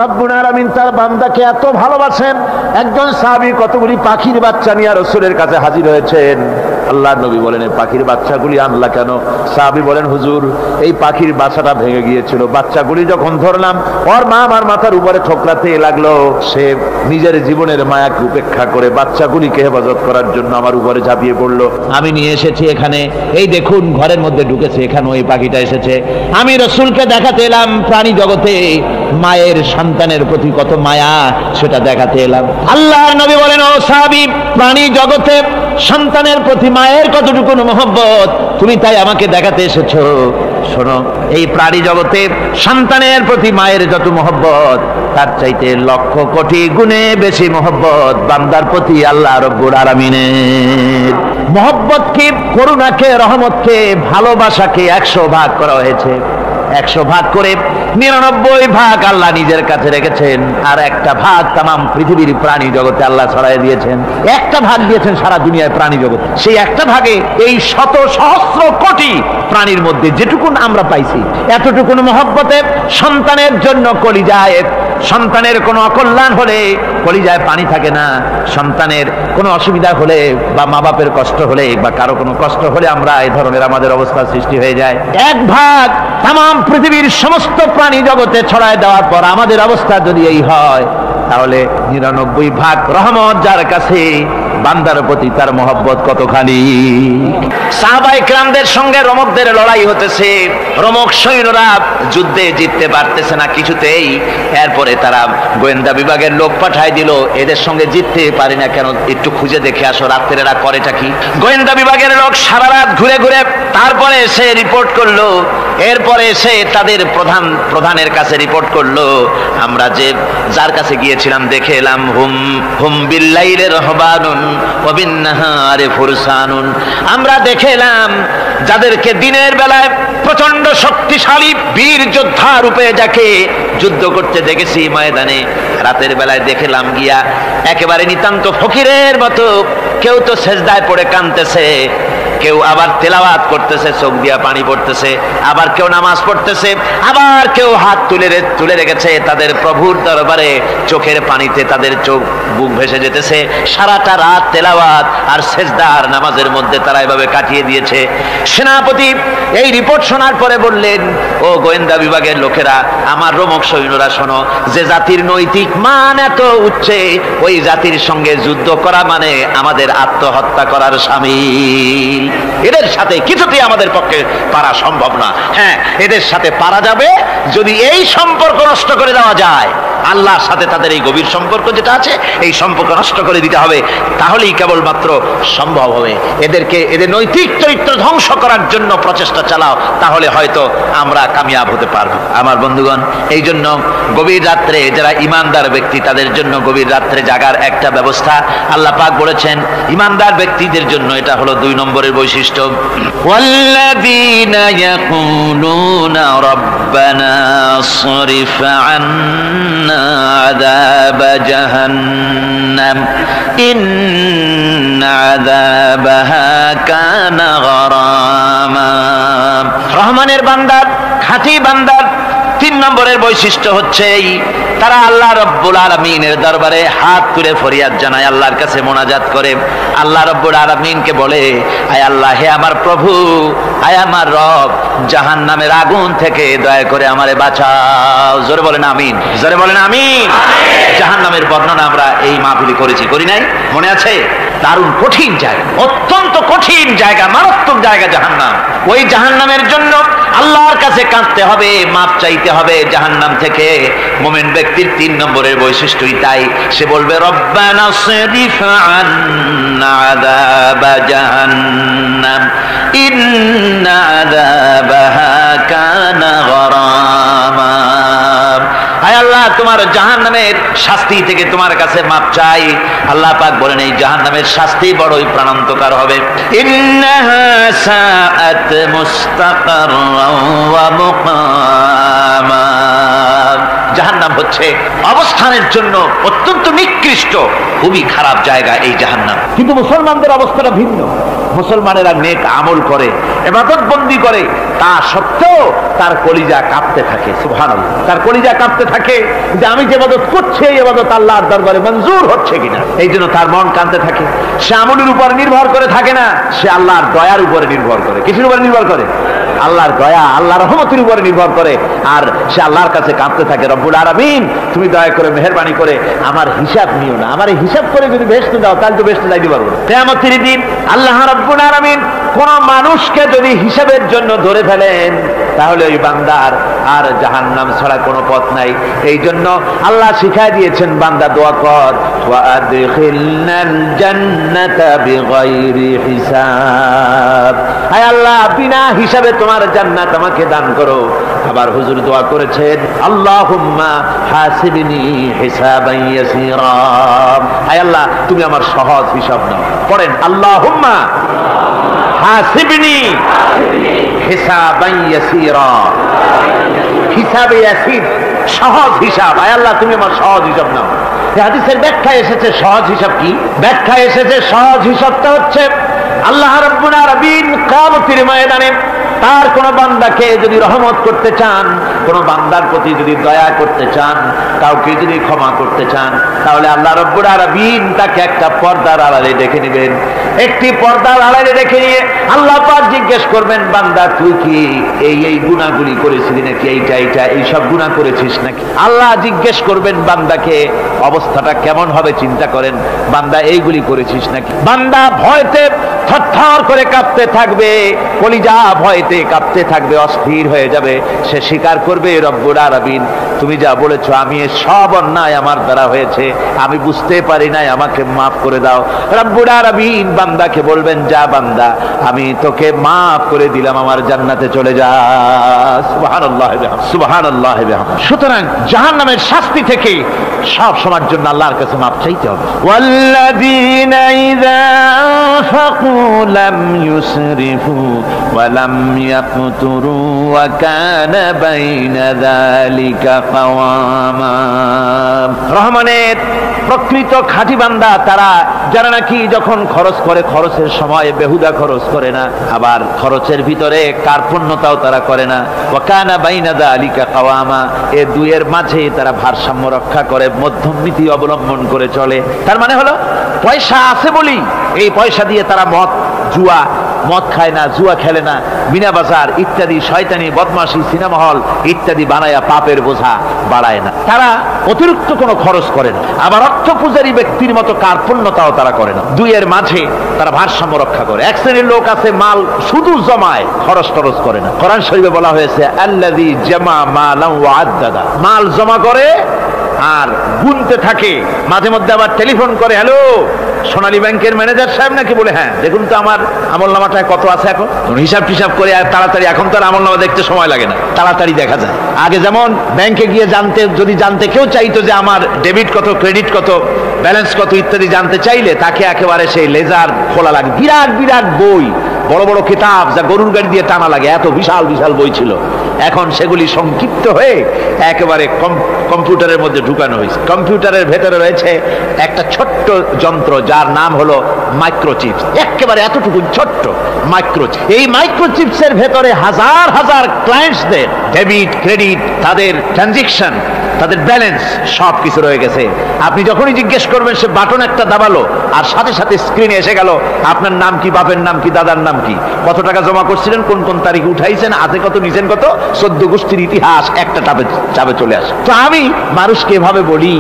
রব্বুল আলামিন তার বান্দাকে এত ভালোবাসেন, একজন সাহাবী কতগুলি পাখির বাচ্চা নিয়ে রাসূলের কাছে হাজির হয়েছেন। আল্লাহর নবী বলেন, এই পাখির বাচ্চাগুলি আনলা কেন? সাহাবী বলেন, হুজুর এই পাখির বাসাটা ভেঙে গিয়েছিল, বাচ্চাগুলি যখন ধরলাম ওর মা আমার মাথার উপরে ঠোকরাতে লাগলো, সে নিজের জীবনের মায়াকে উপেক্ষা করে বাচ্চাগুলিকে হেফাজত করার জন্য আমার উপরে ঝাঁপিয়ে পড়লো। আমি নিয়ে এসেছি এখানে, এই দেখুন ঘরের মধ্যে ঢুকেছে, এখানে ওই পাখিটা এসেছে। আমি রাসূলকে দেখাতে এলাম প্রাণী জগতে মায়ের সন্তানের প্রতি কত মায়া, সেটা দেখাতে এলাম। আল্লাহর নবী বলেন, ও সাহাবী, প্রাণী জগতে সন্তানের প্রতি মায়ের কতটুকু মহব্বত তুমি তাই আমাকে দেখাতে এসেছো। শোনো, এই প্রাণী জগতে সন্তানের প্রতি মায়ের যত মহব্বত, তার চাইতে লক্ষ কোটি গুণে বেশি মহব্বত বান্দার প্রতি আল্লাহ রব্বুল আলামিনের। মহব্বতকে, করুণাকে, রহমতকে, ভালোবাসাকে 100 ভাগ করা হয়েছে। 100 ভাগ করে 99 ভাগ আল্লাহ নিজের কাছে রেখেছেন, আর একটা ভাগ তামাম পৃথিবীর প্রাণী জগতে আল্লাহ ছড়াই দিয়েছেন। একটা ভাগ দিয়েছেন সারা দুনিয়ায় প্রাণী জগৎ। সেই একটা ভাগে এই শত সহস্র কোটি প্রাণীর মধ্যে যেটুকুন আমরা পাইছি, এতটুকুন মহব্বতে সন্তানের জন্য কলিজায়, সন্তানের কোনো অকল্যাণ হলে কলিজায় পানি থাকে না, সন্তানের কোনো অসুবিধা হলে বা মা বাপের কষ্ট হলে বা কারো কোনো কষ্ট হলে আমরা এই ধরনের আমাদের অবস্থা সৃষ্টি হয়ে যায়। 1 ভাগ তামাম পৃথিবীর সমস্ত প্রাণী জগতে ছড়ায় দেওয়ার পর আমাদের অবস্থা যদি এই হয়, তাহলে 99 ভাগ রহমত যার কাছে, বান্দার প্রতি তার মহব্বত কতখানি। সাহাবায়ে কেরামদের সঙ্গে রোমকদের লড়াই হতেছে, রোমক সৈন্যরা যুদ্ধে জিততে পারতেছে না কিছুতেই। এরপরে তারা গোয়েন্দা বিভাগের লোক পাঠায় দিল, এদের সঙ্গে জিততে পারি না কেন, একটু খুঁজে দেখে আসো রাত্রে এরা করেটা কি। গোয়েন্দা বিভাগের লোক সারা রাত ঘুরে ঘুরে তারপরে সে রিপোর্ট করলো। এরপরে সে তাদের প্রধানের কাছে রিপোর্ট করলো, আমরা যে যার কাছে গিয়েছিলাম দেখে এলাম, হুম হুম বিল্লাইলি রাহবানুন ওয়া বিন্নাহারি ফুরসানুন, আমরা দেখে এলাম যাদেরকে দিনের বেলায় প্রচন্ড শক্তিশালী বীর যোদ্ধা রূপে যাকে যুদ্ধ করতে দেখেছি ময়দানে, রাতের বেলায় দেখলাম গিয়া একেবারে নিতান্ত ফকিরের মতো, কেউ তো সেজদায় পড়ে কাঁদতেছে, কেউ আবার তেলাওয়াত করতেছে, চোখ দিয়া পানি পড়তেছে, আবার কেউ নামাজ পড়তেছে, আবার কেউ হাত তুলে রেখেছে তাদের প্রভুর দরবারে, চোখের পানিতে তাদের চোখ বুক ভেসে যেতেছে। সারাটা রাত তেলাওয়াত আর সেজদা আর নামাজের মধ্যে তারা এভাবে কাটিয়ে দিয়েছে। সেনাপতি এই রিপোর্ট শোনার পরে বললেন, ও গোয়েন্দা বিভাগের লোকেরা, আমার রোমক সৈন্যরা শোনো, যে জাতির নৈতিক মান এত উচ্চে, ওই জাতির সঙ্গে যুদ্ধ করা মানে আমাদের আত্মহত্যা করার শামিল। এদের সাথে কিছুতেই আমাদের পক্ষে পারা সম্ভব না। হ্যাঁ, এদের সাথে পারা যাবে যদি এই সম্পর্ক নষ্ট করে দেওয়া যায়। আল্লাহর সাথে তাদের এই গভীর সম্পর্ক যেটা আছে, এই সম্পর্ক নষ্ট করে দিতে হবে, তাহলেই কেবলমাত্র সম্ভব হবে। এদের নৈতিক চরিত্র ধ্বংস করার জন্য প্রচেষ্টা চালাও, তাহলে হয়তো আমরা কামিয়াব হতে পারবো। আমার বন্ধুগণ, এই জন্য গভীর রাত্রে যারা ইমানদার ব্যক্তি, তাদের জন্য গভীর রাত্রে জাগার একটা ব্যবস্থা আল্লাহ পাক বলেছেন। ইমানদার ব্যক্তিদের জন্য এটা হলো 2 নম্বরের বৈশিষ্ট্য। ওয়াল্লাযীনা ইয়াকুলুনা রাব্বানা সরিফ আন্না আযাবা জাহান্নাম ইন্না আযাবাহা কানা গরামা। রহমানের বান্দার, খাঁটি বান্দার 3 নম্বরের বৈশিষ্ট্য হচ্ছে তারা আল্লাহ রব্বুল আলামিনের দরবারে হাত তুলে ফরিয়াদ জানায়, আল্লাহর কাছে মোনাজাত করে, আল্লাহ রব্বুল আলামিনকে বলে, আয় আল্লাহ, হে আমার প্রভু, আয় আমার রব, জাহান্নামের আগুন থেকে দয়া করে আমারে বাঁচাও। জোরে বলেন আমিন, জোরে বলেন আমিন। জাহান্নামের বর্ণনা আমরা এই মাহফিলে করেছি, করি নাই? মনে আছে? দারুণ কঠিন জায়গা, অত্যন্ত কঠিন জায়গা, মারাত্মক জায়গা জাহান্নাম। ওই জাহান্নামের জন্য আল্লাহর কাছে কাঁদতে হবে, মাপ চাইতে হবে জাহান্নাম থেকে। মুমিন ব্যক্তির 3 নম্বরের বৈশিষ্ট্যই তাই। সে বলবে, রব্বানা সরিফ আন্না আযাবা জাহান্নাম ইন্না আযাবাহা কানা গরামা। আয় আল্লাহ, তোমার জাহান্নামের শাস্তি থেকে তোমার কাছে মাপ চাই। আল্লাহ পাক বলেন, এই জাহান্নামের শাস্তি বড়ই প্রাণান্তকার হবে। ইন্নাহা সাআত মুস্তাকাররাও ওয়া মুকামা। জাহান্নাম হচ্ছে অবস্থানের জন্য অত্যন্ত নিকৃষ্ট, খুবই খারাপ জায়গা এই জাহান্নাম। কিন্তু মুসলমানদের অবস্থাটা ভিন্ন। মুসলমানেরা নেক আমল করে, ইবাদত বন্দি করে, তা সত্ত্বেও তার কলিজা কাঁপতে থাকে। সুবহানাল্লাহ, তার কলিজা কাঁপতে থাকে যে আমি যে ইবাদত করছি এই ইবাদত আল্লাহর দরবারে মঞ্জুর হচ্ছে কিনা। এই জন্য তার মন কাঁদতে থাকে। সে আমলের উপর নির্ভর করে থাকে না, সে আল্লাহর দয়ার উপরে নির্ভর করে। কিসের উপরে নির্ভর করে? আল্লাহর দয়া, আল্লাহর রহমতের উপরে নির্ভর করে। আর সে আল্লাহর কাছে কাঁদতে থাকে, রব্বুল আলামিন তুমি দয়া করে মেহেরবানি করে আমার হিসাব নিও না, আমার হিসাব করে যদি বেহেশতে দাও তাহলে তো বেহেশতে যাইতে পারবো না। কিয়ামতের দিন আল্লাহ রাব্বুল আলামিন কোন মানুষকে যদি হিসাবের জন্য ধরে ফেলেন তাহলে ওই বান্দার আর জাহান্নাম ছাড়া কোনো পথ নাই। এই জন্য আল্লাহ শিখায় দিয়েছেন, বান্দা দোয়া কর, ওয়া আদখিলনাল জান্নাতা বিগাইরি হিসাব, আয় আল্লাহ বিনা হিসাবে তোমার জান্নাত আমাকে দান করো। আবার হুজুর দোয়া করেছেন, আল্লাহুম্মা হাসিবনি হিসাবান ইয়াসীরা, আয় আল্লাহ তুমি আমার সহজ হিসাব নাও। পড়েন, আল্লাহুম্মা হাসিবনি হিসাবান ইয়াসীরা, হিসাবে ইয়াসির, সহজ হিসাব, আয় আল্লাহ তুমি আমার সহজ হিসাব নাও। এই হাদিসের ব্যাখ্যা এসেছে সহজ হিসাব কি? ব্যাখ্যা এসেছে সহজ হিসাবটা হচ্ছে আল্লাহ রাব্বুল আলামিন কিয়ামতের ময়দানে তার কোন বান্দাকে যদি রহমত করতে চান, কোন বান্দার প্রতি যদি দয়া করতে চান, কাউকে যদি ক্ষমা করতে চান, তাহলে আল্লাহ রাব্বুল আলামিন তাকে একটা পর্দার আড়ালে ডেকে নেবেন। একটি পর্দার আড়ালে ডেকে নিয়ে আল্লাহ পাক জিজ্ঞেস করবেন, বান্দা তুই কি এই গুনাহগুলি করেছিলি নাকি, এইটা এই সব গুনাহ করেছিস নাকি? আল্লাহ জিজ্ঞেস করবেন বান্দাকে, অবস্থাটা কেমন হবে চিন্তা করেন, বান্দা এইগুলি করেছিস নাকি? বান্দা ভয়তে থরথর করে কাঁপতে থাকবে, কলিজা ভয়তে কাঁপতে থাকবে, অস্থির হয়ে যাবে। সে স্বীকার করবে, রব্বুল আলামিন তুমি যা বলেছো আমি সব অন্যায় আমার দ্বারা হয়েছে, আমি বুঝতে পারি নাই, আমাকে মাফ করে দাও। রব্বুল আলামিন বান্দাকে বলবেন, যা বান্দা আমি তোকে মাফ করে দিলাম, আমার জান্নাতে চলে যা। সুবহানাল্লাহ সুবহানাল্লাহ। সুতরাং জাহান্নামের শাস্তি থেকে সব সময়ের জন্য আল্লাহর কাছে মাফ চাইতে হবে। ওয়াল্লাযীনা ইযা আনফাকু লাম ইউসরিফু ওয়া লাম ইয়াকতুরু ওয়া কানা বাইনা যালিকা কাওয়ামা। রহমানের প্রকৃত খাঁটি বান্দা তারা যারা নাকি যখন খরচ করে খরচের সময় বেহুদা খরচ করে না, আবার খরচের ভিতরে কার্পণ্যতাও তারা করে না। ওয়া কানা বাইনা যালিকা কাওয়ামা, এই দুইয়ের মাঝে তারা ভারসাম্য রক্ষা করে, মধ্যমনীতি অবলম্বন করে চলে। তার মানে হলো পয়সা আছে বলি এই পয়সা দিয়ে তারা মদ খায় না, জুয়া খেলে না, মিনা বাজার ইত্যাদি শয়তানি বদমাশি সিনেমা হল ইত্যাদি বানায়া পাপের বোঝা বাড়ায় না। তারা অতিরিক্ত কোনো খরচ করে না, আবার অর্থ পূজারী ব্যক্তির মতো কার্পণ্যতাও তারা করে না। দুইয়ের মাঝে তারা ভারসাম্য রক্ষা করে। এক শ্রেণীর লোক আছে মাল শুধু জমায়, খরচ টরচ করে না। কোরআন শরীফে বলা হয়েছে, আল্লাযী জামা মালান ওয়া আদ্দাদা, মাল জমা করে আর গুনতে থাকে, মাঝে মধ্যে আবার টেলিফোন করে, হ্যালো সোনালী ব্যাংকের ম্যানেজার সাহেব নাকি? বলে হ্যাঁ, দেখুন তো আমার আমলনামাটায় কত আছে এখন। হিসাব টিসাব করে আর তাড়াতাড়ি, এখন তো আর আমলনামা দেখতে সময় লাগে না, তাড়াতাড়ি দেখা যায়। আগে যেমন ব্যাংকে গিয়ে যদি জানতে কেউ চাইতো যে আমার ডেবিট কত, ক্রেডিট কত, ব্যালেন্স কত ইত্যাদি জানতে চাইলে তাকে একেবারে সেই লেজার খোলা লাগে, বিরাট বিরাট বই, বড় বড় কিতাব যা গরুর গাড়ি দিয়ে টানা লাগে, এত বিশাল বিশাল বই ছিল। এখন সেগুলি সংক্ষিপ্ত হয়ে একেবারে কম্পিউটারের মধ্যে ঢুকানো হয়েছে। কম্পিউটারের ভেতরে রয়েছে একটা ছোট্ট যন্ত্র যার নাম হলো মাইক্রোচিপস, একেবারে এতটুকু ছোট্ট মাইক্রোচিপ। এই মাইক্রোচিপসের ভেতরে হাজার হাজার ক্লায়েন্টসদের ডেবিট ক্রেডিট, তাদের ট্রানজেকশন, তাদের ব্যালেন্স সব কিছু রয়ে গেছে। আপনি যখনই জিজ্ঞেস করবেন সে বাটন একটা দাবালো আর সাথে সাথে স্ক্রিনে এসে গেল আপনার নাম কি, বাপের নাম কি, দাদার নাম কি, কত টাকা জমা করছিলেন, কোন কোন তারিখে উঠাইছেন, হাতে কত নিছেন কত, 14 গোষ্ঠীর ইতিহাস একটা চাপে চলে আসে। তো আমি মানুষকে এভাবে বলি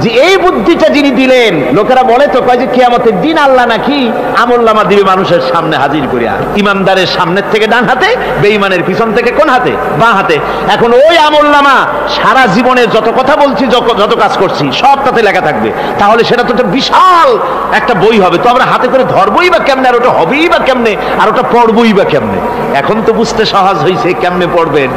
যে এই বুদ্ধিটা যিনি দিলেন, লোকেরা বলে তো কয় যে কিয়ামতের দিন আল্লাহ নাকি আমলনামা দিবে মানুষের সামনে হাজির করিয়া, ইমানদারের সামনের থেকে ডান হাতে, বেঈমানের পিছন থেকে কোন হাতে, বাঁ হাতে। এখন ওই আমলনামা সারা জীবনে যত কথা বলছি, যত কাজ করছি সব তাতে লেখা থাকবে। তাহলে সেটা তো একটা বিশাল একটা বই হবে, তো আমরা হাতে করে ধরবই বা কেমনে, আর ওটা হবেই বা কেমনে, আর ওটা পড়বই বা কেমনে। এখন তো বুঝতে সহজ হয়েছে কেমনে পড়বেন।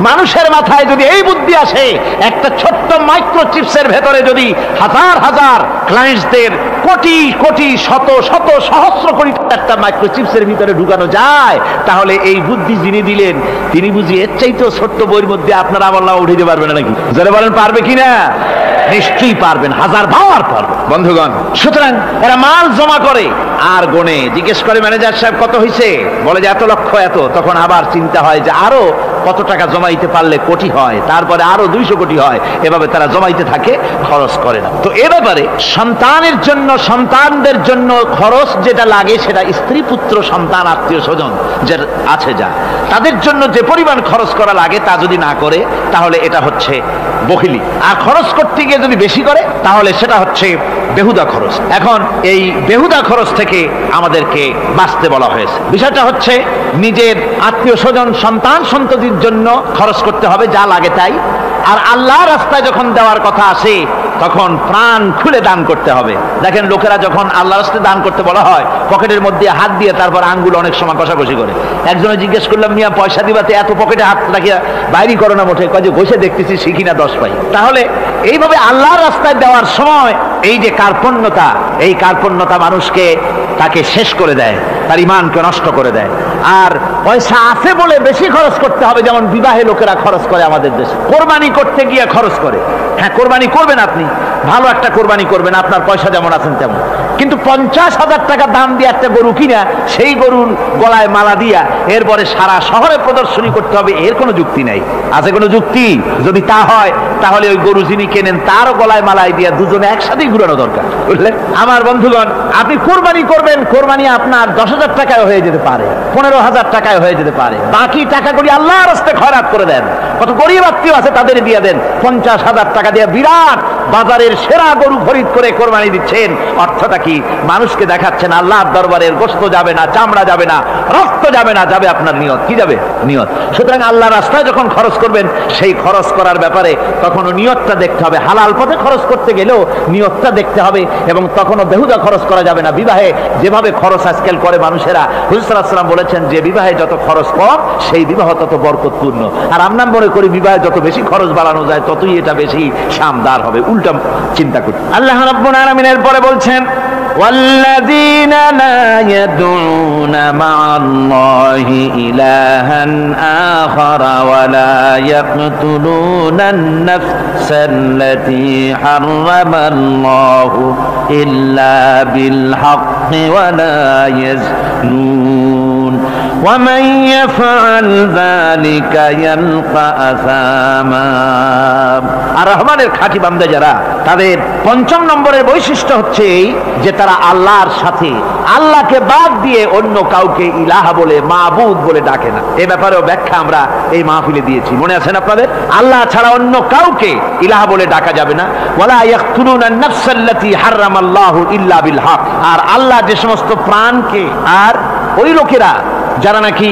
মানুষের মাথায় যদি এই বুদ্ধি আসে, একটা ছোট্ট মাইক্রোচিপসের ভেতরে যদি হাজার হাজার ক্লায়েন্টসদের কোটি কোটি শত শত সহস্র কোটি একটা মাইক্রোচিপসের ভিতরে ঢুকানো যায়, তাহলে এই বুদ্ধি যিনি দিলেন তিনি বুঝি এর চাইতেও ছোট্ট বইয়ের মধ্যে আপনার আমলনামা উঠে দিতে পারবেন নাকি? যারা বলেন পারবে কিনা? নিশ্চয়ই পারবেন, 1000 বার পারবেন বন্ধুগণ। সুতরাং এরা মাল জমা করে আর গনে, জিজ্ঞেস করে ম্যানেজার সাহেব কত হয়েছে, বলে যে এত লক্ষ এত। তখন আবার চিন্তা হয় যে আরো কত টাকা জমাইতে পারলে কোটি হয়, তারপরে আরো 200 কোটি হয়। এভাবে তারা জমাইতে থাকে, খরচ করে না। তো এ ব্যাপারে সন্তানের জন্য, সন্তানদের জন্য খরচ যেটা লাগে সেটা স্ত্রী পুত্র সন্তান আত্মীয় স্বজন যে আছে যা তাদের জন্য যে পরিমাণ খরচ করা লাগে তা যদি না করে তাহলে এটা হচ্ছে বখিলি। আর খরচ করতে গিয়ে যদি বেশি করে তাহলে সেটা হচ্ছে বেহুদা খরচ। এখন এই বেহুদা খরচ থেকে আমাদেরকে বাঁচতে বলা হয়েছে। বিষয়টা হচ্ছে নিজের আত্মীয় স্বজন সন্তান সন্ততির জন্য খরচ করতে হবে যা লাগে তাই। আর আল্লাহর রাস্তায় যখন দেওয়ার কথা আসে তখন প্রাণ খুলে দান করতে হবে। দেখেন লোকেরা যখন আল্লাহর রাস্তায় দান করতে বলা হয় পকেটের মধ্যে হাত দিয়ে তারপর আঙ্গুল অনেক সময় কষাকষি করে। একজনে জিজ্ঞেস করলাম, মিয়া পয়সা দিবাতে এত পকেটে হাত রাখিয়া বাইরে করো না মোটে? কয়ে যে ঘষে দেখতেছি শিখি না 10 পাই। তাহলে এইভাবে আল্লাহর রাস্তায় দেওয়ার সময় এই যে কার্পণ্যতা, এই কার্পণ্যতা মানুষকে তাকে শেষ করে দেয়, তার ঈমানকে নষ্ট করে দেয়। আর পয়সা আছে বলে বেশি খরচ করতে হবে, যেমন বিবাহে লোকেরা খরচ করে আমাদের দেশে। কোরবানি করতে গিয়ে খরচ করে। হ্যাঁ, কোরবানি করবেন আপনি, ভালো একটা কোরবানি করবেন, আপনার পয়সা যেমন আছেন তেমন। কিন্তু 50,000 টাকা দাম দিয়ে একটা গরু কিনা সেই গরুর গলায় মালা দিয়া এরপরে সারা শহরে প্রদর্শনী করতে হবে, এর কোনো যুক্তি নাই। আছে কোনো যুক্তি? যদি তা হয় তাহলে ওই গরু যিনি কেনেন তারও গলায় মালায় দিয়া দুজনে একসাথেই ঘুরানো দরকার, বুঝলেন? আমার বন্ধুগণ, আপনি কোরবানি করবেন, কোরবানি আপনার 10,000 টাকায় হয়ে যেতে পারে, 15,000 টাকায় হয়ে যেতে পারে। বাকি টাকাগুলি আল্লাহর রাস্তায় খয়রাত করে দেন। কত গরিব আত্মীয় আছে তাদের দিয়ে দেন। 50,000 টাকা দিয়ে বিরাট বাজারের সেরা গরু খরিদ করে কোরবানি দিচ্ছেন। অর্থটা কি? মানুষকে দেখাচ্ছেন আল্লাহর দরবারের গোশত যাবে না, চামড়া যাবে না, রক্ত যাবে না, যাবে আপনার নিয়ত। কি যাবে? নিয়ত। সুতরাং আল্লাহর রাস্তায় যখন খরচ করবেন সেই খরচ করার ব্যাপারে তখনও নিয়তটা দেখতে হবে। হালাল পথে খরচ করতে গেলেও নিয়তটা দেখতে হবে, এবং তখনও বেহুদা খরচ করা যাবে না। বিবাহে যেভাবে খরচ আজকাল করে মানুষেরা, হুজুর সাল্লাল্লাহু আলাইহি ওয়াসাল্লাম বলেছেন যে বিবাহে যত খরচ কম সেই বিবাহ তত বরকতপূর্ণ। আর আমরা মনে করি বিবাহে যত বেশি খরচ বাড়ানো যায় ততই এটা বেশি শানদার হবে। উল্টা চিন্তা করি। আল্লাহ রাব্বুল আলামিন এরপরে বলছেন, والذين لا يدعون مع الله إلها آخر ولا يقتلون النفس التي حرم الله إلا بالحق ولا يزنون ومن يفعل ذلك يلقى أثاما। আর রহমানের খাঁটি বান্দা যারা, তাদের 5 নম্বরের বৈশিষ্ট্য হচ্ছে যে তারা আল্লাহর সাথে, আল্লাহকে বাদ দিয়ে অন্য কাউকে ইলাহা বলে, মাবুদ বলে ডাকে না। এই ব্যাপারেও ব্যাখ্যা আমরা এই মাহফিলে দিয়েছি, মনে আছেন আপনাদের? আল্লাহ ছাড়া অন্য কাউকে ইলাহা বলে ডাকা যাবে না। ওয়ালা ইয়াকতুলুনা আন-নাফসাল্লাতী হারামাল্লাহু ইল্লা বিল হক। আর আল্লাহ যে সমস্ত প্রাণকে, আর ওই লোকেরা যারা নাকি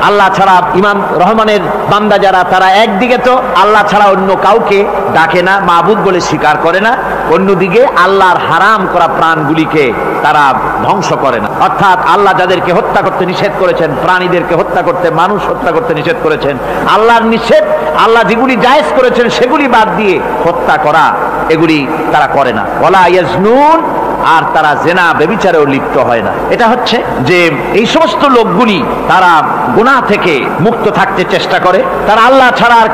আল্লাহ ছাড়া, ইমাম রহমানের বান্দা যারা, তারা একদিকে তো আল্লাহ ছাড়া অন্য কাউকে ডাকে না, মাবুদ বলে স্বীকার করে না, অন্যদিকে আল্লাহর হারাম করা প্রাণগুলিকে তারা ধ্বংস করে না। অর্থাৎ আল্লাহ যাদেরকে হত্যা করতে নিষেধ করেছেন, প্রাণীদেরকে হত্যা করতে, মানুষ হত্যা করতে নিষেধ করেছেন, আল্লাহর নিষেধ, আল্লাহ যেগুলি জায়েজ করেছেন সেগুলি বাদ দিয়ে হত্যা করা, এগুলি তারা করে না। ওয়ালা ইয়াজনুন, আর তারা জেনা ব্যভিচারেও লিপ্ত হয় না। এটা হচ্ছে যে এই সমস্ত লোকগুলি তারা গুনাহ থেকে মুক্ত থাকতে চেষ্টা করে। তারা আল্লাহ ছাড়া আর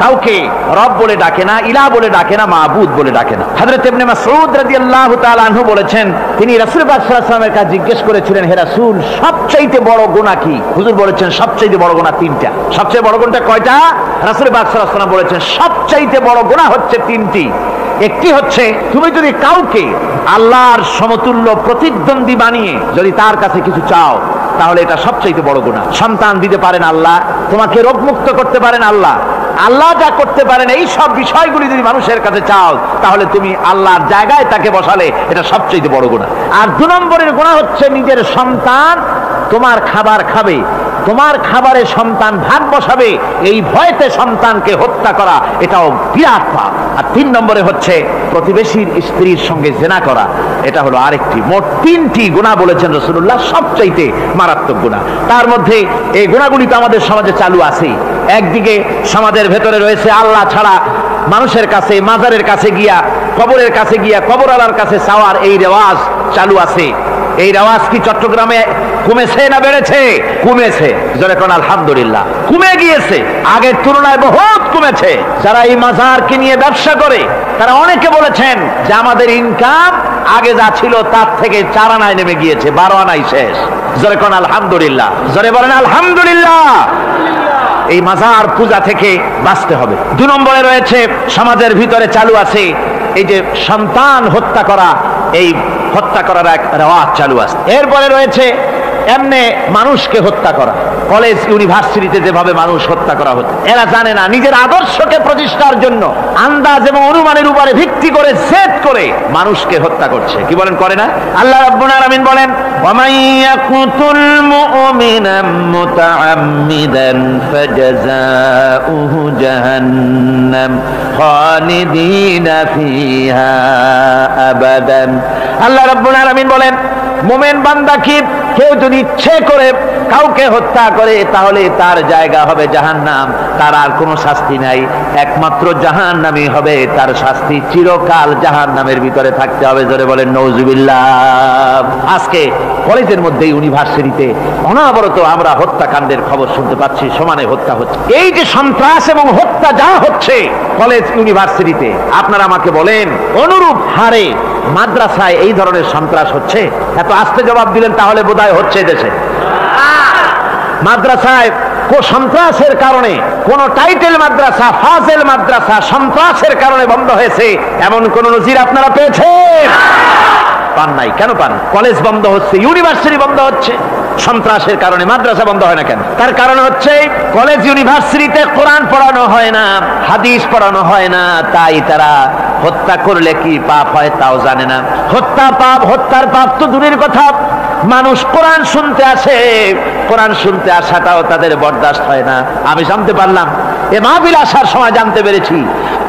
কাউকে রব বলে ডাকে না, ইলাহ বলে ডাকে না, মাবুদ বলে ডাকে না। হযরত ইবনে মাসউদ রাদিয়াল্লাহু তাআলা আনহু বলেছেন, তিনি রাসূল পাক সাল্লাল্লাহু আলাইহি ওয়াসাল্লামের কাছে জিজ্ঞেস করেছিলেন, হে রাসূল, সবচেয়ে বড় গুনাহ কি? হুজুর বলেছেন সবচেয়ে বড় গুনাহ 3টা। সবচেয়ে বড় গুনাহটা কয়টা? রাসূল পাক সাল্লাল্লাহু আলাইহি ওয়াসাল্লাম বলেছেন সবচেয়ে বড় গুনাহ হচ্ছে 3টি। একটি হচ্ছে, তুমি যদি কাউকে আল্লাহর সমতুল্য প্রতিদ্বন্দ্বী বানিয়ে যদি তার কাছে কিছু চাও, তাহলে এটা সবচেয়ে বড় গুনাহ। সন্তান দিতে পারেন আল্লাহ, তোমাকে রোগমুক্ত করতে পারেন আল্লাহ, আল্লাহ যা করতে পারেন এই সব বিষয়গুলি যদি মানুষের কাছে চাও, তাহলে তুমি আল্লাহর জায়গায় তাকে বসালে, এটা সবচেয়ে বড় গুনাহ। আর 2 নম্বরের গুনাহ হচ্ছে, নিজের সন্তান তোমার খাবার খাবে, তোমার খাবারে সন্তান ভাগ বসাবে, এই ভয়তে সন্তানকে হত্যা করা, এটাও বিরাট পাপ। আর 3 নম্বরে হচ্ছে প্রতিবেশীর স্ত্রীর সঙ্গে জেনা করা, এটা হলো আরেকটি। মোট 3টি গুনাহ বলেছেন রাসূলুল্লাহ, সবচাইতে মারাত্মক গুনাহ। তার মধ্যে এই গুনাহগুলি তো আমাদের সমাজে চালু আছে। একদিকে সমাজের ভেতরে রয়েছে আল্লাহ ছাড়া মানুষের কাছে, মাজারের কাছে গিয়া, কবরের কাছে গিয়া, কবরওয়ালার কাছে চাওয়ার এই রেওয়াজ চালু আছে। এই রেওয়াজ কি চট্টগ্রামে কমেছে না বেড়েছে? কমেছে। জোরে কোন আলহামদুলিল্লাহ। কমে গিয়েছে, আগের তুলনায় বহুত কমেছে। যারা এই মাজারকে নিয়ে ব্যবসা করে তারা অনেকে বলেছেন যে আমাদের ইনকাম আগে যা ছিল তার থেকে 4 আনায় নেমে গিয়েছে, 12 আনাই শেষ। জোরে কোন আলহামদুলিল্লাহ। জোরে বলেন আলহামদুলিল্লাহ। এই মাজার পূজা থেকে বাঁচতে হবে। 2 নম্বরে রয়েছে, সমাজের ভিতরে চালু আছে এই যে সন্তান হত্যা করা, এই হত্যা করার এক রেওয়াজ চালু আছে। এরপরে রয়েছে এমনি মানুষকে হত্যা করা। কলেজ ইউনিভার্সিটিতে যেভাবে মানুষ হত্যা করা হচ্ছে, এরা জানে না নিজের আদর্শকে প্রতিষ্ঠার জন্য আন্দাজ এবং অনুমানের উপরে ভিত্তি করে জেদ করে মানুষকে হত্যা করছে। কি বলেন, করে না? আল্লাহ রাব্বুল আলামিন বলেন, ওয়ামান ইয়াকুতুল মুমিনা মুতাআম্মিদান ফাজাযাউহু জাহান্নাম খালিদিনা ফিহা আবাদান। আল্লাহ রাব্বুল আলামিন বলেন, মুমিন বান্দা কি কেউ যদি ইচ্ছে করে কাউকে হত্যা করে তাহলে তার জায়গা হবে জাহান্নাম, তার আর কোনো শাস্তি নাই, একমাত্র জাহান্নামই হবে তার শাস্তি, চিরকাল জাহান্নামের ভিতরে থাকতে হবে। জোরে বলেন নাউজুবিল্লাহ। আজকে কলেজের মধ্যে, ইউনিভার্সিটিতে অনবরত আমরা হত্যাকাণ্ডের খবর শুনতে পাচ্ছি, সমানে হত্যা হচ্ছে। এই যে সন্ত্রাস এবং হত্যা যা হচ্ছে কলেজ ইউনিভার্সিটিতে, আপনারা আমাকে বলেন অনুরূপ হারে মাদ্রাসায় এই ধরনের সন্ত্রাস হচ্ছে? এত আস্তে জবাব দিলেন তাহলে বোধহয় হচ্ছে দেশে। মাদ্রাসায় সন্ত্রাসের কারণে কোন টাইটেল মাদ্রাসা, ফাজেল মাদ্রাসা সন্ত্রাসের কারণে বন্ধ হয়েছে এমন কোন নজির আপনারা পেয়েছেন? পান নাই। কেন পান? কলেজ বন্ধ হচ্ছে, ইউনিভার্সিটি বন্ধ হচ্ছে সন্ত্রাসের কারণে, মাদ্রাসা বন্ধ হয় না কেন? তার কারণ হচ্ছে কলেজ ইউনিভার্সিটিতে কোরআন পড়ানো হয় না, হাদিস পড়ানো হয় না, তাই তারা হত্যা করলে কি পাপ হয় তাও জানে না। হত্যা পাপ, হত্যার পাপ তো দূরের কথা, মানুষ কোরআন শুনতে আসে, কোরআন শুনতে আসাটাও তাদের বরদাস্ত হয় না। আমি জানতে পারলাম, এ মাহফিল আসার সময় জানতে পেরেছি,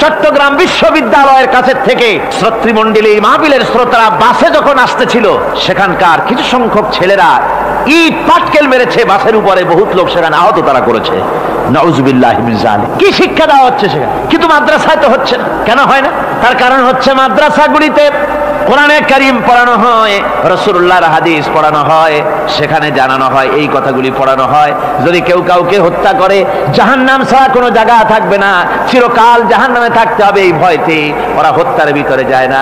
চট্টগ্রাম বিশ্ববিদ্যালয়ের কাছে থেকে শ্রোতৃমণ্ডলী মাহফিলের শ্রোতারা বাসে যখন আসতেছিল, সেখানকার কিছু সংখ্যক ছেলেরা ইট পাটকেল মেরেছে বাসের উপরে, বহুত লোক সেখানে আহত তারা করেছে। নাউজুবিল্লাহি মিন যালিক। কি শিক্ষা দেওয়া হচ্ছে সেখানে? কিন্তু মাদ্রাসায় তো হচ্ছে না। কেন হয় না? তার কারণ হচ্ছে মাদ্রাসাগুলিতে কোরআনে কারীম পড়ানো হয়, রাসূলুল্লাহর হাদিস পড়ানো হয়, সেখানে জানানো হয়, এই কথাগুলি পড়ানো হয়। যদি কেউ কাউকে হত্যা করে জাহান্নাম ছাড়া কোনো জায়গা থাকবে না, চিরকাল জাহান্নামে থাকতে হবে, এই ভয়তে ওরা হত্যার ভিতরে যায় না।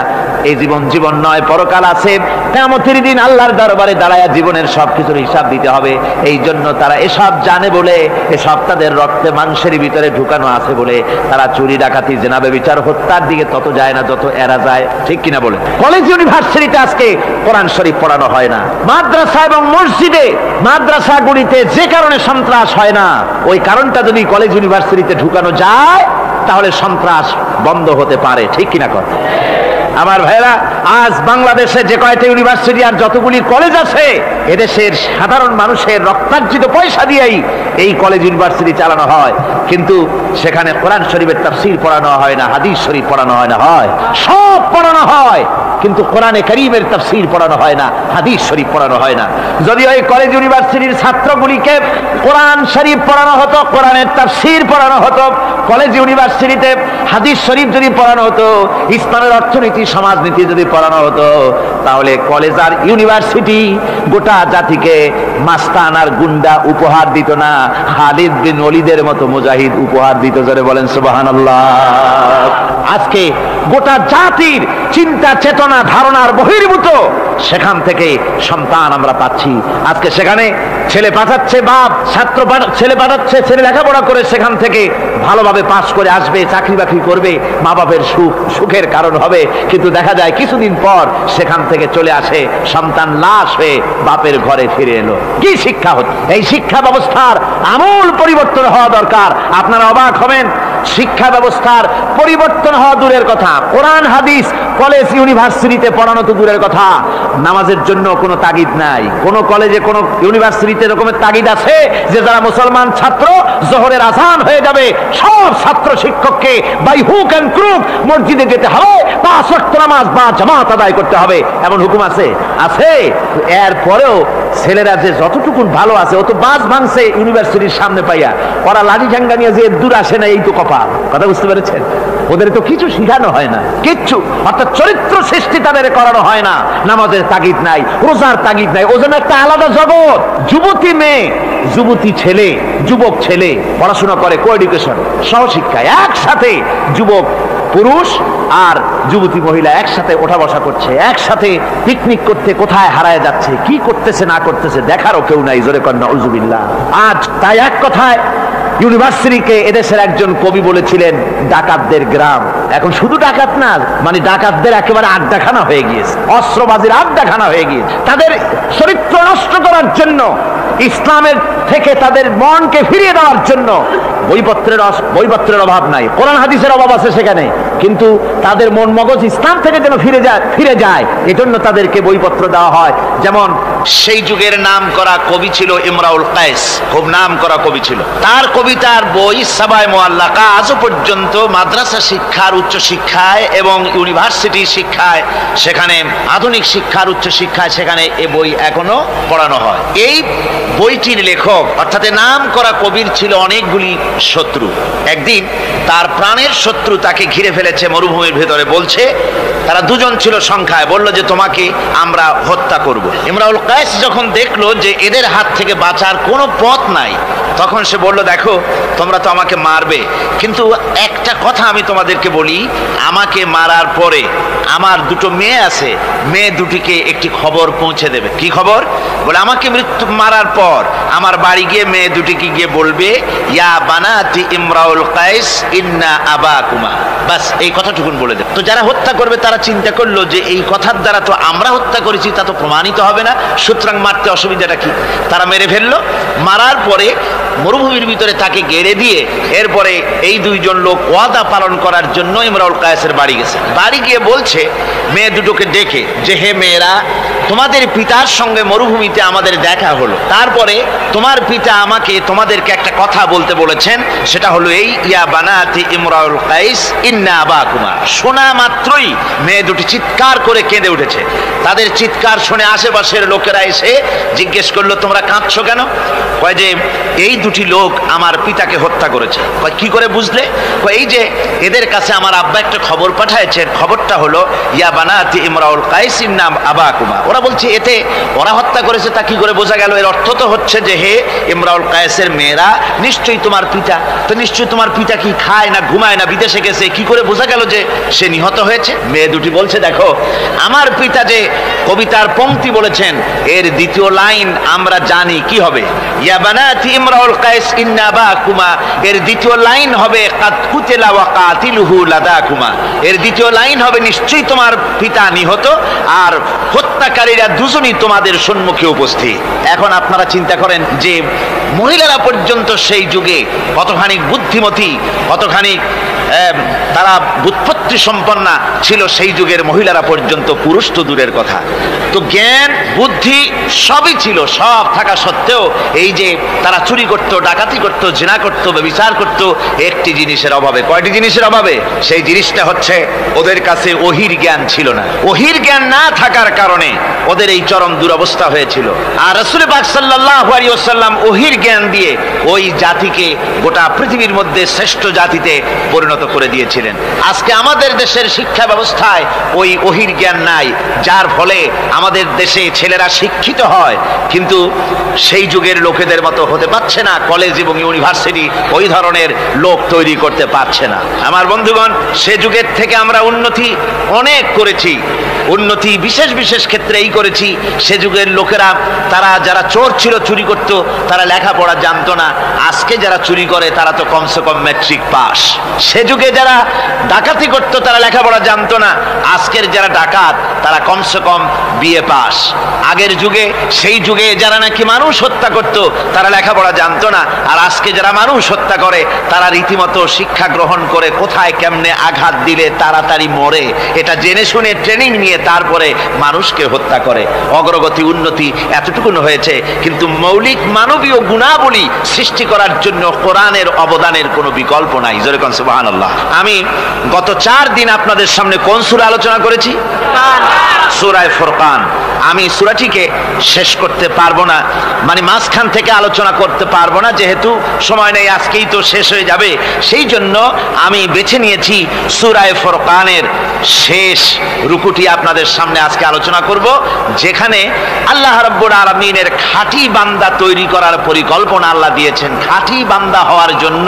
এই জীবন জীবন নয়, পরকাল আছে, কিয়ামতের দিন আল্লাহর দরবারে দাঁড়ায়া জীবনের সবকিছুর হিসাব দিতে হবে। এই জন্য তারা এসব জানে বলে, এসব তাদের রক্তে মাংসের ভিতরে ঢুকানো আছে বলে তারা চুরি ডাকাতি জেনা ব্যভিচার হত্যার দিকে তত যায় না যত এরা যায়। ঠিক কিনা বলে? কলেজ ইউনিভার্সিটিতে আজকে কোরআন শরীফ পড়ানো হয় না। মাদ্রাসা এবং মসজিদে, মাদ্রাসাগুলিতে যে কারণে সন্ত্রাস হয় না, ওই কারণটা যদি কলেজ ইউনিভার্সিটিতে ঢুকানো যায় তাহলে সন্ত্রাস বন্ধ হতে পারে। ঠিক কিনা কথা? আমার ভাইরা, আজ বাংলাদেশে যে কয়টা ইউনিভার্সিটি আর যতগুলি কলেজ আছে, এদেশের সাধারণ মানুষের রক্তার্জিত পয়সা দিয়েই এই কলেজ ইউনিভার্সিটি চালানো হয়, কিন্তু সেখানে কোরআন শরীফের তাফসীর পড়ানো হয় না, হাদিস শরীফ পড়ানো হয় না, হয় সব পড়ানো হয়, কিন্তু কোরআনে কারীমের তাফসীর পড়ানো হয় না, হাদিস শরীফ পড়ানো হয় না। যদি ওই কলেজ ইউনিভার্সিটির ছাত্রগুলিকে কোরআন শরীফ পড়ানো হতো, কোরআনের তাফসীর পড়ানো হতো, কলেজ ইউনিভার্সিটিতে হাদিস শরীফ যদি পড়ানো হতো, ইসলামের অর্থনীতি সমাজনীতি যদি পড়ানো হতো, তাহলে কলেজ আর ইউনিভার্সিটি গোটা জাতিকে মাস্তান আর গুন্ডা উপহার দিত না, খালিদ বিন ওলীদের মতো মুজাহিদ উপহার দিত। জোরে বলেন সুবহানাল্লাহ। আজকে গোটা জাতির চিন্তা চেতনা ধারণার বহির্ভূত সেখান থেকে সন্তান আমরা পাচ্ছি। আজকে সেখানে ছেলে পাঠাচ্ছে বাপ, ছাত্র ছেলে পাঠাচ্ছে, ছেলে লেখাপড়া করে সেখান থেকে ভালোভাবে পাশ করে আসবে, চাকরি বাকরি করবে, মা বাপের সুখের কারণ হবে। কিন্তু দেখা যায় কিছুদিন পর সেখান থেকে চলে আসে সন্তান লাশ হয়ে বাপের ঘরে ফিরে এলো। কি শিক্ষা হচ্ছে? এই শিক্ষা ব্যবস্থার আমূল পরিবর্তন হওয়া দরকার। আপনারা অবাক হবেন, শিক্ষা ব্যবস্থার পরিবর্তন হওয়া দূরের কথা, কোরআন হাদিস কলেজ ইউনিভার্সিটিতে পড়ানো তো দূরের কথা, নামাজের জন্য কোনো তাগিদ নাই। কোন কলেজে কোন ইউনিভার্সিটিতে এরকমের তাগিদ আছে যে যারা মুসলমান ছাত্র জোহরের আযান হয়ে যাবে সব ছাত্র শিক্ষককে বাই হুক এন্ড ক্রুক মসজিদে যেতে হবে, 5 ওয়াক্ত নামাজ বা জামাত আদায় করতে হবে, এমন হুকুম আছে? আছে। এরপরেও ছেলেরা যে যতটুকু ভালো আছে, ও তো বাস ভাঙছে ইউনিভার্সিটির সামনে পাইয়া, ওরা লাঠি ঝাঙ্গা নিয়ে যে দূর আসে না, এই তো কপাল। কথা বুঝতে পেরেছেন? ওদের তো কিছু শিখানো হয় না, কিচ্ছু, অর্থাৎ চরিত্র সৃষ্টি তাদের করানো হয় না। নামাজের তাগিদ নাই, রোজার তাগিদ নাই, ও যেন একটা আলাদা জগৎ। যুবতী মেয়ে, যুবতী ছেলে, যুবক ছেলে পড়াশোনা করে কো এডুকেশন, সহশিক্ষায়, একসাথে যুবক পুরুষ আর যুবতী মহিলা একসাথে ওঠা বসা করছে, একসাথে পিকনিক করতে কোথায় হারায় যাচ্ছে, কি করতেছে না করতেছে দেখারও কেউ নাই। জোরে কর নাউজুবিল্লাহ। আজ তাই এক কথায় ইউনিভার্সিটিকে এদেশের একজন কবি বলেছিলেন ডাকাতদের গ্রাম। এখন শুধু ডাকাত না, মানে ডাকাতদের একেবারে আড্ডাখানা হয়ে গিয়েছে, অস্ত্রবাজির আড্ডাখানা হয়ে গিয়েছে। তাদের চরিত্র নষ্ট করার জন্য, ইসলামের থেকে তাদের মনকে ফিরিয়ে দেওয়ার জন্য বইপত্রের অভাব নাই, কোরআন হাদিসের অভাব আছে সেখানে, কিন্তু তাদের মন মগজ ইসলাম থেকে যেন ফিরে যায় এজন্য তাদেরকে বইপত্র দেওয়া হয়। যেমন সেই যুগের নাম করা কবি ছিল ইমরাউল কায়েস, খুব নাম করা কবি ছিল। তার কবিতার বই সাবায়ে মুআল্লাকা আজও পর্যন্ত মাদ্রাসা শিক্ষার, উচ্চ শিক্ষায় এবং ইউনিভার্সিটি শিক্ষায়, সেখানে আধুনিক শিক্ষার, উচ্চ শিক্ষায় সেখানে এ বই এখনো পড়ানো হয়। এই বইটির লেখক অর্থাৎ নাম করা কবির ছিল অনেকগুলি শত্রু। একদিন তার প্রাণের শত্রু তাকে ঘিরে ফেলেছে মরুভূমির ভেতরে, বলছে, তারা দুজন ছিল সংখ্যায়, বলল যে তোমাকে আমরা হত্যা করব। ইমরাউল কায়েস যখন দেখলো যে এদের হাত থেকে বাঁচার কোনো পথ নাই, তখন সে বলল, দেখো তোমরা তো আমাকে মারবে, কিন্তু একটা কথা আমি তোমাদেরকে বলি, আমাকে মারার পরে আমার দুটো মেয়ে আছে, মেয়ে দুটিকে একটি খবর পৌঁছে দেবে। কি খবর? বলে আমাকে মারার পর আমার বাড়ি গিয়ে মেয়ে দুটিকে গিয়ে বলবে, ইয়া বানাতি ইমরাউল কায়েস ইন্না আবাকুমা। বাস এই কথাটুকুন বলে দেবে। তো যারা হত্যা করবে তারা চিন্তা করলো যে এই কথার দ্বারা তো আমরা হত্যা করেছি, তা তো প্রমাণিত হবে না, সুতরাং মারতে অসুবিধাটা কি? তারা মেরে ফেললো। মারার পরে মরুভূমির ভিতরে তাকে গেড়ে দিয়ে এরপরে এই দুইজন লোক ওয়াদা পালন করার জন্য ইমরাউল কায়েসের বাড়ি গেছে। বাড়ি গিয়ে বলছে মেয়ে দুটোকে ডেকে যে, হে মেয়েরা, তোমাদের পিতার সঙ্গে মরুভূমিতে আমাদের দেখা হলো, তারপরে তোমার পিতা আমাকে তোমাদেরকে একটা কথা বলতে বলেছেন, সেটা হলো এই, ইয়া বানাতি ইমরাউল কায়েস ইন্না আবাকুমা। শোনা মাত্রই মেয়ে দুটি চিৎকার করে কেঁদে উঠেছে। তাদের চিৎকার শুনে আশেপাশের লোকেরা এসে জিজ্ঞেস করলো, তোমরা কাঁদছো কেন? কয় যে এই দুটি লোক আমার পিতাকে হত্যা করেছে। কয় কি করে বুঝলে? কয় এই যে এদের কাছে আমার আব্বা একটা খবর পাঠাইছেন, খবরটা হলো ইয়া বানাতি ইমরাউল কায়েস ইন্না আবাকুমা। ওরা বলছে এতে ওরা হত্যা করেছে, তা কি করে বোঝা গেল? এর অর্থ তো হচ্ছে যে হে ইমরাউল কায়েসের মেয়েরা, নিশ্চয়ই তোমার পিতা, তো নিশ্চয়ই তোমার পিতা কি খায় না ঘুমায় না বিদেশে গেছে, কি করে বোঝা গেল যে সে নিহত হয়েছে? মেয়ে দুটি বলছে, দেখো আমার পিতা যে কবিতার পংক্তি বলেছেন এর দ্বিতীয় লাইন আমরা জানি কি হবে, ইয়া বানাতি ইমরাউল কায়েস ইন্না আবাকুমা, এর দ্বিতীয় লাইন হবে কাদ কুতিলা ওয়া কাতিলুহু লাদাকুমা। এর দ্বিতীয় লাইন হবে নিশ্চয়ই তোমার পিতা নিহত আর হত্যাকারীরা দুজনই তোমাদের সম্মুখে উপস্থিত। এখন আপনারা চিন্তা করেন যে মহিলারা পর্যন্ত সেই যুগে কতখানি বুদ্ধিমতী, কতখানি তারা বুৎপত্তি সম্পন্না ছিল সেই যুগের মহিলারা পর্যন্ত, পুরুষ তো দূরের কথা। তো জ্ঞান বুদ্ধি সবই ছিল, সব থাকা সত্ত্বেও এই যে তারা চুরি করত, ডাকাতি করত, জিনা করত, ব্যভিচার করত একটি জিনিসের অভাবে। কয়টি জিনিসের অভাবে? সেই জিনিসটা হচ্ছে ওদের কাছে ওহির জ্ঞান ছিল না। ওহির জ্ঞান না থাকার কারণে ওদের এই চরম দুরবস্থা হয়েছিল। আর রাসূল পাক সাল্লাল্লাহু আলাইহি ওয়াসাল্লাম ওহির জ্ঞান দিয়ে ওই জাতিকে গোটা পৃথিবীর মধ্যে শ্রেষ্ঠ জাতিতে পরিণত করে দিয়েছিলেন। আজকে আমাদের দেশের শিক্ষা ব্যবস্থায় ওই ওহির জ্ঞান নাই, যার ফলে আমাদের দেশে ছেলেরা শিক্ষিত হয় কিন্তু সেই যুগের লোকেদের মতো হতে পারছে না, কলেজ এবং ইউনিভার্সিটি ওই ধরনের লোক তৈরি করতে পারছে না। আমার বন্ধুগণ, সে যুগের থেকে আমরা উন্নতি অনেক করেছি, উন্নতি বিশেষ বিশেষ ক্ষেত্রে এই করেছি। সে যুগের লোকেরা, তারা যারা চোর ছিল, চুরি করত, তারা লেখাপড়া জানতো না। আজকে যারা চুরি করে তারা তো কমসে কম ম্যাট্রিক পাস। সে যুগে যারা ডাকাতি করত তারা লেখাপড়া জানতো না, আজকের যারা ডাকাত তারা কমসে কম বিএ পাস। আগের যুগে, সেই যুগে যারা নাকি মানুষ হত্যা করত তারা লেখাপড়া জানতো না, আর আজকে যারা মানুষ হত্যা করে তারা রীতিমতো শিক্ষা গ্রহণ করে কোথায় কেমনে আঘাত দিলে তাড়াতাড়ি মরে এটা জেনে শুনে ট্রেনিং নিয়ে তারপরে মানুষকে হত্যা করে। অগ্রগতি উন্নতি এতটুকু হয়েছে, কিন্তু মৌলিক মানবীয় গুণাবলী সৃষ্টি করার জন্য কোরআনের অবদানের কোনো বিকল্প নাই। জোরে কোন সুবহানাল্লাহ। আমি গত 4 দিন আপনাদের সামনে কোন সূরা আলোচনা করেছি? সূরা ফুরকান। আমি সূরাটিকে শেষ করতে পারবো না, মানে মাঝখান থেকে আলোচনা করতে পারবো না, যেহেতু সময় নেই, আজকেই তো শেষ হয়ে যাবে। সেই জন্য আমি বেছে নিয়েছি সূরা ফুরকানের শেষ রুকুটি আপনাদের সামনে আজকে আলোচনা করব, যেখানে আল্লাহ রাব্বুল আলামিনের খাঁটি বান্দা তৈরি করার পরিকল্পনা আল্লাহ দিয়েছেন। খাঁটি বান্দা হওয়ার জন্য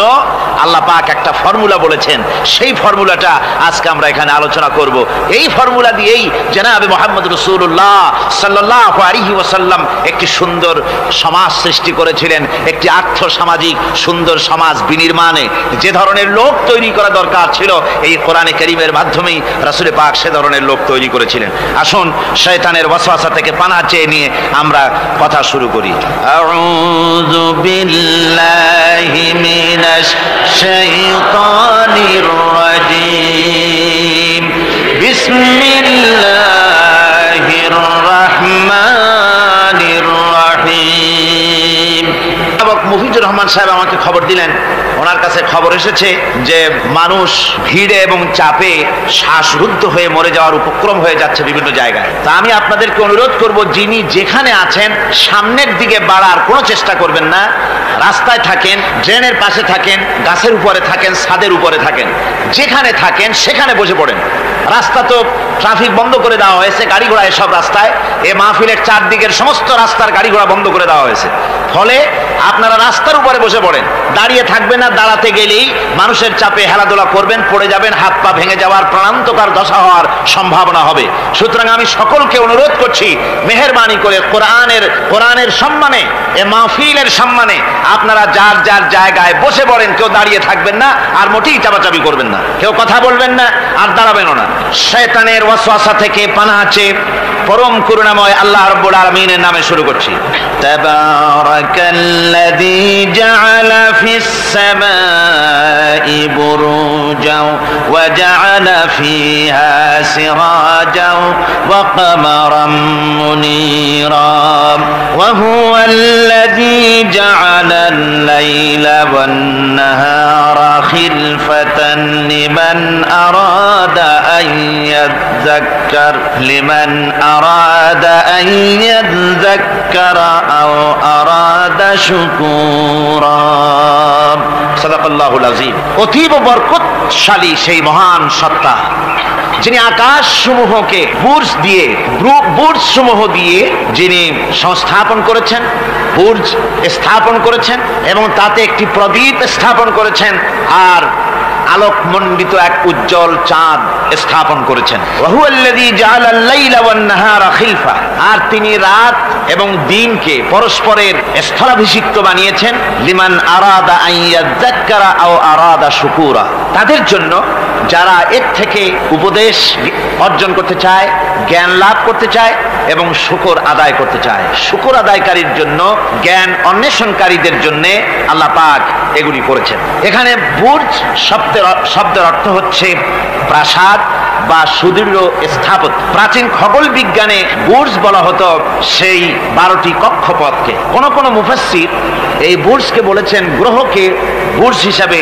আল্লাহ পাক একটা ফর্মুলা বলেছেন, সেই ফর্মুলাটা আজকে আমরা এখানে আলোচনা করব। এই ফর্মুলা দিয়েই জনাবে মুহাম্মদ রাসূলুল্লাহ সাল্লাল্লাহু আলাইহি ওয়াসাল্লাম একটি সুন্দর সমাজ সৃষ্টি করেছিলেন, একটি আর্থসামাজিক সুন্দর সমাজ বিনির্মাণে যে ধরনের লোক তৈরি করা দরকার ছিল, এই কোরআনে কারীমের মাধ্যমেই রাসূল পাক সে ধরনের লোক তৈরি করেছিলেন। আসুন শয়তানের ওয়াসওয়াসা থেকে পানাহ চেয়ে নিয়ে আমরা কথা শুরু করি। আউযু বিল্লাহি মিনাশ শাইতানির রাজীম। বিসমিল্লাহির রাহমানির রাহিম। মুফিজুর রহমান সাহেব আমাকে খবর দিলেন, ওনার কাছে খবর এসেছে যে মানুষ ভিড়ে এবং চাপে শ্বাসরুদ্ধ হয়ে মরে যাওয়ার উপক্রম হয়ে যাচ্ছে বিভিন্ন জায়গায়। তা আমি আপনাদেরকে অনুরোধ করব, যিনি যেখানে আছেন সামনের দিকে বাড়ার কোনো চেষ্টা করবেন না। রাস্তায় থাকেন, ড্রেনের পাশে থাকেন, গাছের উপরে থাকেন, ছাদের উপরে থাকেন, যেখানে থাকেন সেখানে বসে পড়েন। রাস্তা তো ট্রাফিক বন্ধ করে দেওয়া হয়েছে, গাড়ি ঘোড়া এসব রাস্তায়, এ মাহফিলের চারদিকের সমস্ত রাস্তার গাড়ি ঘোড়া বন্ধ করে দেওয়া হয়েছে। ফলে আপনারা রাস্তার উপরে বসে পড়েন, দাঁড়িয়ে থাকবেন না। দাঁড়াতে গেলেই মানুষের চাপে হেলাদোলা করবেন, পড়ে যাবেন, হাত পা ভেঙে যাওয়ার প্রাণান্তকার দশা হওয়ার সম্ভাবনা হবে। সুতরাং আমি সকলকে অনুরোধ করছি, মেহেরবানি করে কোরআনের সম্মানে, এ মাহফিলের সম্মানে আপনারা যার যার জায়গায় বসে পড়েন। কেউ দাঁড়িয়ে থাকবেন না, আর মোটেই চাপাচাপি করবেন না, কেউ কথা বলবেন না, আর দাঁড়াবেনও না। শয়তানের ওয়াসওয়াসা থেকে পানাহ চেয়ে পরম করুণাময় আল্লাহ রাব্বুল আলামিনের নামে শুরু করছি। তাবারাকাল্লাযী জাআলা ফিস সামাই বুরুজাও ওয়া জাআলা ফিহা সিরাজাও ওয়া কামারাম মুনীরা ওয়া হুয়াল্লাযী জাআলাল লাইলা ওয়ান নাহারা খিলফাতান লিমান আরাদা আন ইয়াযাক্কার أراد أن يذكر أو أراد شكورا صدق الله العظيم। অতীব বরকতশালী সেই মহান সত্তা, যিনি আকাশ সমূহকে বুর্জ সমূহ দিয়ে যিনি সংস্থাপন করেছেন, বুর্জ স্থাপন করেছেন এবং তাতে একটি প্রদীপ স্থাপন করেছেন, আর আলোকমণ্ডিত এক উজ্জ্বল চাঁদ স্থাপন করেছেন। আর তিনি রাত এবং দিনকে পরস্পরের স্থলাভিষিক্ত বানিয়েছেন। লিমান আরাদা আন ইয়াযাক্কারা আও আরাদা শুকুরা, তাদের জন্য যারা এর থেকে উপদেশ অর্জন করতে চায়, জ্ঞান লাভ করতে চায় এবং শুকর আদায় করতে চায়। শুকর আদায়কারীর জন্য, জ্ঞান অন্বেষণকারীদের জন্য আল্লাহ পাক এগুলি করেছেন। এখানে বুর্জ শব্দের অর্থ হচ্ছে প্রাসাদ বা সুদৃঢ় স্থাপত্য। প্রাচীন খগোল বিজ্ঞানে বুর্জ বলা হতো সেই 12টি কক্ষপথকে। কোন মুফাসসির এই বুর্জকে বলেছেন গ্রহকে বুর্জ হিসাবে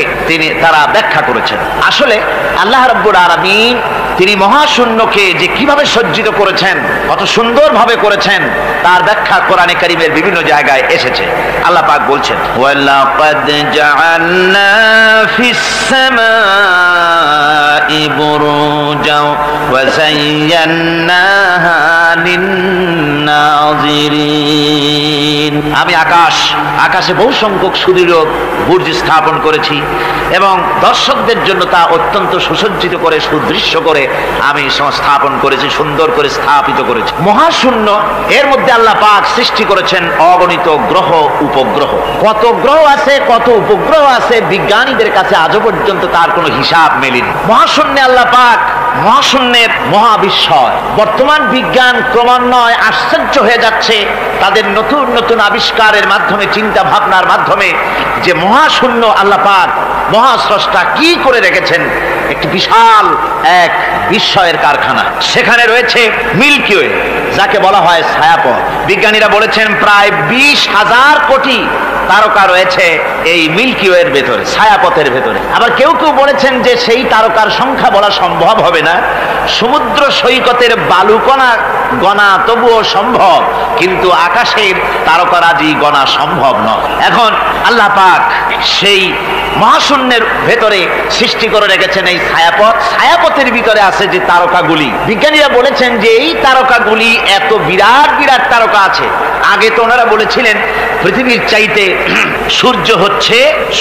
তারা ব্যাখ্যা করেছেন। আসলে আল্লাহ রাব্বুল আলামিন তিনি মহাশূন্যকে যে কিভাবে সজ্জিত করেছেন, কত সুন্দরভাবে করেছেন, তার ব্যাখ্যা কোরআনে কারীমের বিভিন্ন জায়গায় এসেছে। আল্লাহ পাক বলছেন, ওয়ালাকাদ জাআলনা ফিস সামাই বুরুজাও ওয়া যায়্যানাহা লিন-নাযিরিন। আমি আকাশে বহু সংখ্যক সুদৃঢ় বুর্জ স্থাপন করেছি এবং দর্শকদের জন্য তা অত্যন্ত সুসজ্জিত করে, সুদৃশ্য করে আমি সংস্থাপন করেছি, সুন্দর করে স্থাপিত করেছি। মহাশূন্য, এর মধ্যে আল্লাহ পাক সৃষ্টি করেছেন অগণিত গ্রহ উপগ্রহ। কত গ্রহ আছে, কত উপগ্রহ আছে, বিজ্ঞানীদের কাছে আজও পর্যন্ত তার কোনো হিসাব মেলেনি। মহাশূন্যে আল্লাহ পাক, মহাশূন্যের মহাবিস্ময়। বর্তমান বিজ্ঞান ক্রমান্বয়ে আশ্চর্য হয়ে যাচ্ছে তাদের নতুন নতুন আবিষ্কারের মাধ্যমে, চিন্তা ভাবনার মাধ্যমে, যে মহাশূন্য আল্লাহ পাক মহাস্রষ্টা কি করে রেখেছেন একটি বিশাল এক বিস্ময়ের কারখানা। সেখানে রয়েছে মিল্কি ওয়ে, যাকে বলা হয় ছায়াপথ। বিজ্ঞানীরা বলেছেন প্রায় 20,000 কোটি তারকা রয়েছে এই মিল্কি ওয়ের ভেতরে, ছায়াপথের ভেতরে। আবার কেউ কেউ বলেছেন যে সেই তারকার সংখ্যা বলা সম্ভব হবে না। সমুদ্র সৈকতের বালুকণা গণা তবুও সম্ভব, কিন্তু আকাশের তারকারাজি গণা সম্ভব নয়। এখন আল্লাহ পাক সেই মহাশূন্যের ভেতরে সৃষ্টি করে রেখেছেন এই ছায়াপথ, ছায়াপথের ভিতরে আছে যে তারকাগুলি। বিজ্ঞানীরা বলেছেন যে এই তারকাগুলি এত বিরাট বিরাট তারকা আছে। আগে তো ওনারা বলেছিলেন পৃথিবীর চাইতে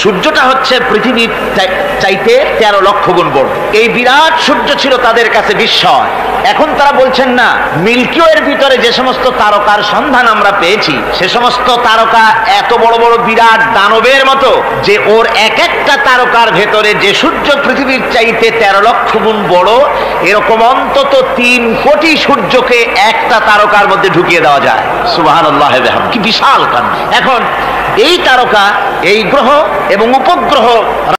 সূর্যটা হচ্ছে পৃথিবীর চাইতে 13 লক্ষ গুণ বড়। এই বিরাট সূর্য ছিল তাদের কাছে বিস্ময়। এখন তারা বলছেন না, মিল্কি ওয়ের ভিতরে যে সমস্ত তারকার সন্ধান আমরা পেয়েছি, সে সমস্ত তারকা এত বড় বড় বিরাট দানবের মতো যে ওর এক একটা তারকার ভেতরে যে সূর্য পৃথিবীর চাইতে 13 লক্ষ গুণ বড়, এরকম অন্তত 3 কোটি সূর্যকে একটা তারকার মধ্যে ঢুকিয়ে দেওয়া যায়। সুবহানাল্লাহ, কি বিশাল কাণ্ড। এখন এই তারকা, এই গ্রহ এবং উপগ্রহ